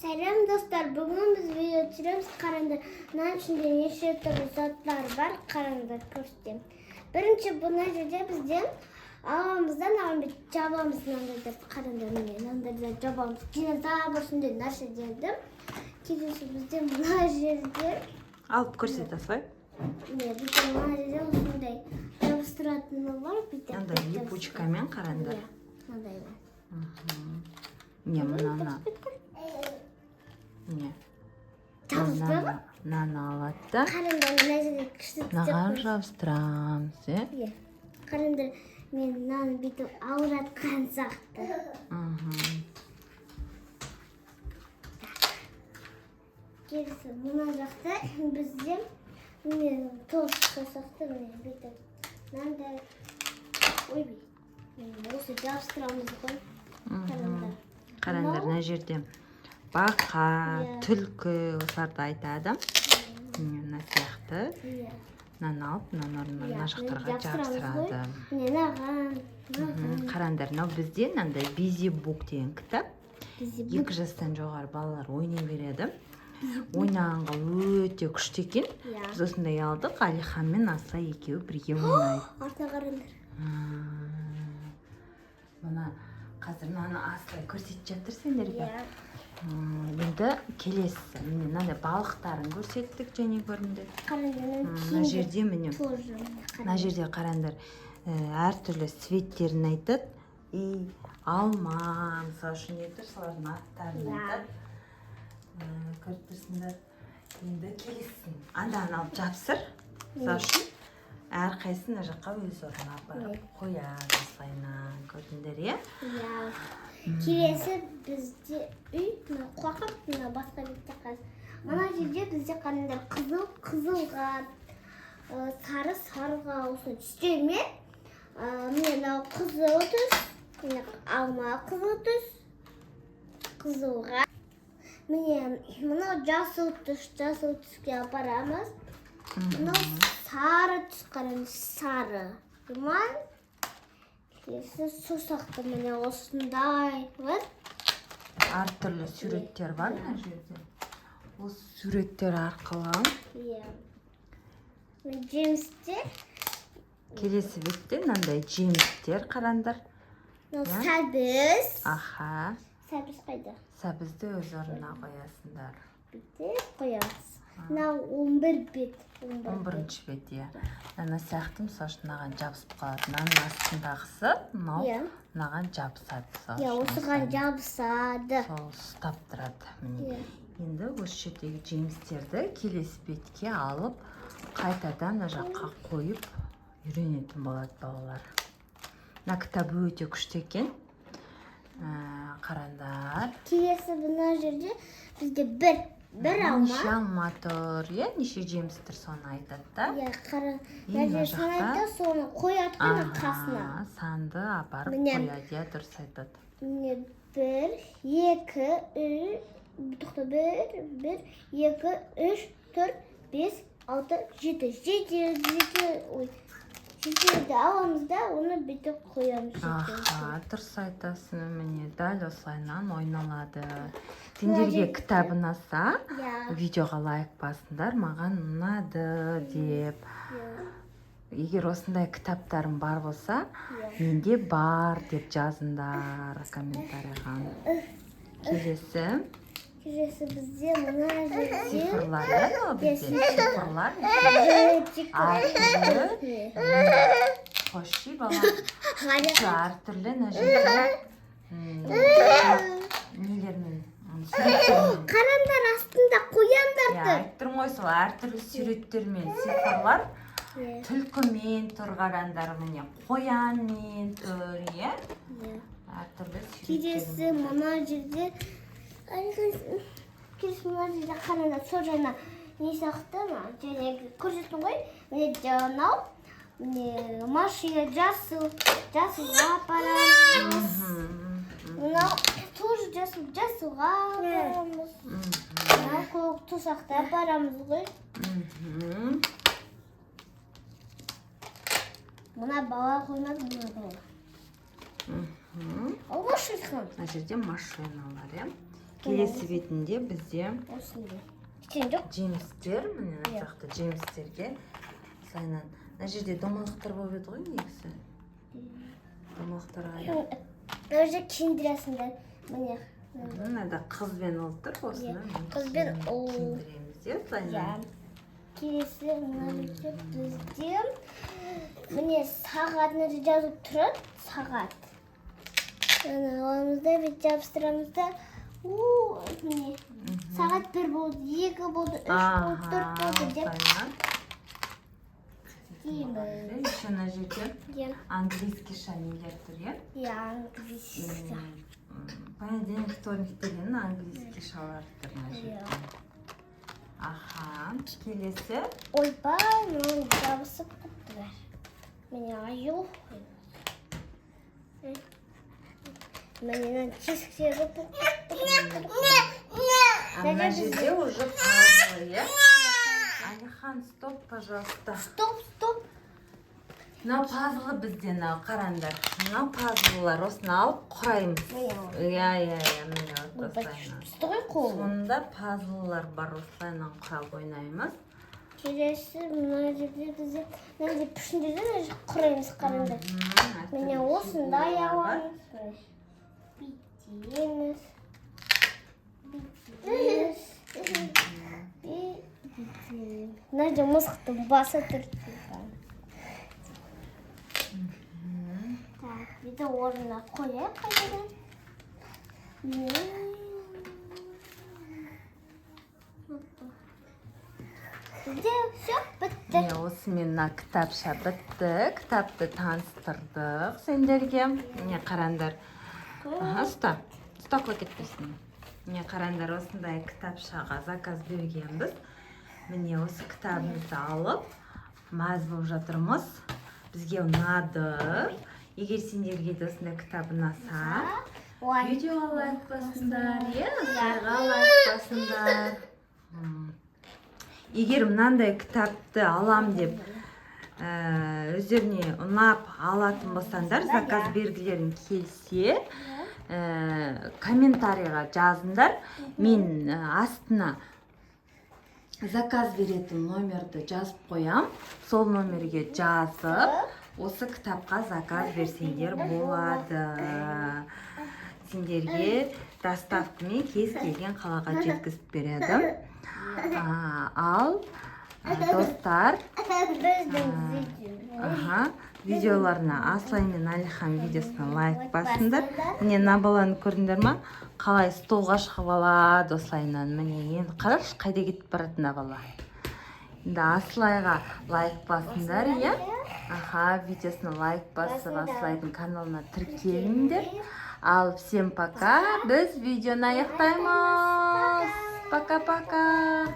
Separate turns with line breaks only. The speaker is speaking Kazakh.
Selam dostlar. Bugün biz video çekiyoruz. Karandaların içinde nеше türlü zatlar var. Karanda göstereyim. Birinci buna önce bizim ağamızdan almış cabamızdan da karandanın yanında cabamız. Yine daha başında nasıl dedim. Kimisi bizim buna жерде
Алып көрсет асылай.
Ne bizim buna жерде осындай жабыстыратыны бар.
Андай липучкамен қараңдар.
Мындай бар.
Не, мынаны. Не. Мынаны алады да.
Қаранданың мына жерде күшті
Мынаған жабыстырамыз,
Иә. Қараңдар, мен мынаны бүйтіп ауыратқан сияқты. Келесі мына жақта бізде мен тоз жасақты міне бүйтіп. Мынандай ойбай. Осы жабыстырамыз ғой. Қараңдар.
Қараңдар, мына жерде бақа, түлкі осыларды айтады. Мына сияқты.
Иә.
Мынаны алып, мына орнына жақтарға жабыстырады.
Міне мынаған.
Қараңдар, мынау бізде мынандай Бизибук деген кітап. 2 жастан жоғары балалар ойнай береді. Ойнағанға өте күшті екен. Біз осындай алдық, Алихан мен Асылай екеуі бірге ойнайды.
Артына қараңдар.
Мына қазір мынаны Асылай көрсетіп жатыр сендерге. Енді келесі, мынандай балықтарын көрсеттік және көрінді. Мына жерде міне, мына жерде қараңдар, әртүрлі цветтерін айтады. Алма, мысалы үшін етір, солардың аттарын айтады. Көріп тұрсыңдар. Енді келесін. Андан алып жапсыр. Мысалы үшін әрқайсысын мына жаққа өз орнына апарып қояды осылайынан. Көрдіңдер, иә?
Келесі бізде үй, қуақып, басқа бетте қаз. Мына жерде бізде қараңдар қызылға, сарыға осы түстермен. Мынау қызыл түс, алма қызыл түс, қызылға. Мынау жасыл түске апарамыз. Мынау сары түс қараңыз, сары. Думан. Келесі сусақты міне осындай.
Әртүрлі суреттер бар мына жерде. Осы суреттер арқылы
жемістер.
Келесі бетте мынандай жемістер қараңдар.
Сәбіз.
Аха.
Сәбіз қайда?
Сәбізді өз орнына қоясыңдар.
Бүйтіп қоямыз. Мынау 11 бет.
11-ші бет, иә. Мына сияқты мысалы үшін мынаған жабысып қалады. Мынаның астындағысы мынаған жабысады.
Иә, осыған жабысады.
Сол ұстап тұрады. Енді осы жердегі жемістерді келесі бетке алып, қайтадан мына жаққа қойып үйренетін болады балалар. Мына кітап өте күшті екен. Қараңдар.
Келесі мына жерде бізде бір алма.
Неше алма тұр, неше жеміс тұр, соны айтады да.
Иә, мына жерде айтады, соны қояды қасына.
Санды апарып қояды, дұрыс айтады.
Міне 1, 2, 2, 3, 4, 5, 6, 7. 7 аламыз да, оны бүйтіп қоямыз.
Аха, дұрыс айтасың, міне дәл осылайынан ойналады. Сендерге кітап ұнаса, видеоға лайк басыңдар, маған ұнады деп. Егер осындай кітаптарың бар болса, менде бар деп жазыңдар комментарийға.
Келесі бізде мына жерде
цифрлар, бізде цифрлар. Қоши бала. Әртүрлі мына жерде нелермен, суреттермен.
Қараңдар астында қояндарды.
Айттырым ғой, сол әртүрлі суреттермен цифрлар. Түлкімен тұр қараңдар, міне қоянмен тұр, иә? Әртүрлі суреттермен.
Келесі мына жерде қараңдар, сол жаңа не сақты, және көрсеттім ғой, міне жаңау машина жасылға апарамыз. Мынау тоже жасылға апарамыз. Мынау тұсақты апарамыз ғой. Мына бала қоймады, мына бала. Ол машина.
Мына жерде машиналар, келесі бетінде бізде
осындай кішкене жоқ
жемістер, міне мына жақта жемістерге осылайынан мына жерде домалақтар болып еді ғой негізі. Домалақтарға
мына жерде киіндіресіңдер міне
мынада қыз бен ұл тұр осыны
қыз бен ұл
киіндіреміз иә осылайынан.
келесі мына жерде бізде міне сағат мына жерде жазылып тұрады сағат. Ана аламыз да бет жабыстырамыз да міне сағат 1 болды, 2 болды, 3 болды, 4 болды деп дейміз.
Еще мына жерде английский шанелер тұр иә?
Иә, английский.
Понедельник, вторник деген английский шалар тұр мына жерде. Аха, келесі.
Ойбай, мынаны жабысып құттылар. Міне аю. Міне тесіктері
мына жерде уже пазлы, иә? Алихан, стоп, пожалуйста.
Стоп.
Мынау пазлы бізде, мынау қараңдар. Мынау пазлылар, осыны алып құраймыз. Иә, міне осылайынан.
Стой қол.
Сонда пазлылар бар, осылайынан құрап ойнаймыз.
Келесі мына жерде бізде мына жерде пішіндерді құраймыз қараңдар. Міне осындай аламыз. Бүйтеміз. Мына жерде мысықтың басы тұр. Так, bir de орнына қояйық қайтадан. Бізде все бітті.
Міне осымен мына кітапша бітті. Кітапты таныстырдық сендерге. Міне қараңдар. Ұста құлай кетпесін. Міне қараңдар, осындай кітапшаға заказ бергенбіз. Міне осы кітабымызды алып, маз болып жатырмыз. Бізге ұнады. Егер сендерге де осындай кітап ұнаса, видеоға лайк басыңдар, лайк басыңдар. Егер мынандай кітапты алам деп өздеріне ұнап алатын болсаңдар, заказ бергілерің келсе, комментарийға жазыңдар. Мен астына заказ беретін номерді жазып қоям. Сол номерге жазып, осы кітапқа заказ берсеңдер болады. Сендерге доставкамен кез келген қалаға жеткізіп береді. Ал достар, видеоларына Аслай мен Алихан видеосына лайк басыңдар. Міне мына баланы көрдіңдер ма? Қалай столға шығып алады осылайынан. Міне енді қарашы, қайда кетіп баратын бала. Енді Аслайға лайк басыңдар, иә? Видеосына лайк басып, Аслайдың каналына тіркеліңдер. Ал всем пока. Біз видеоны аяқтаймыз. Пока-пока.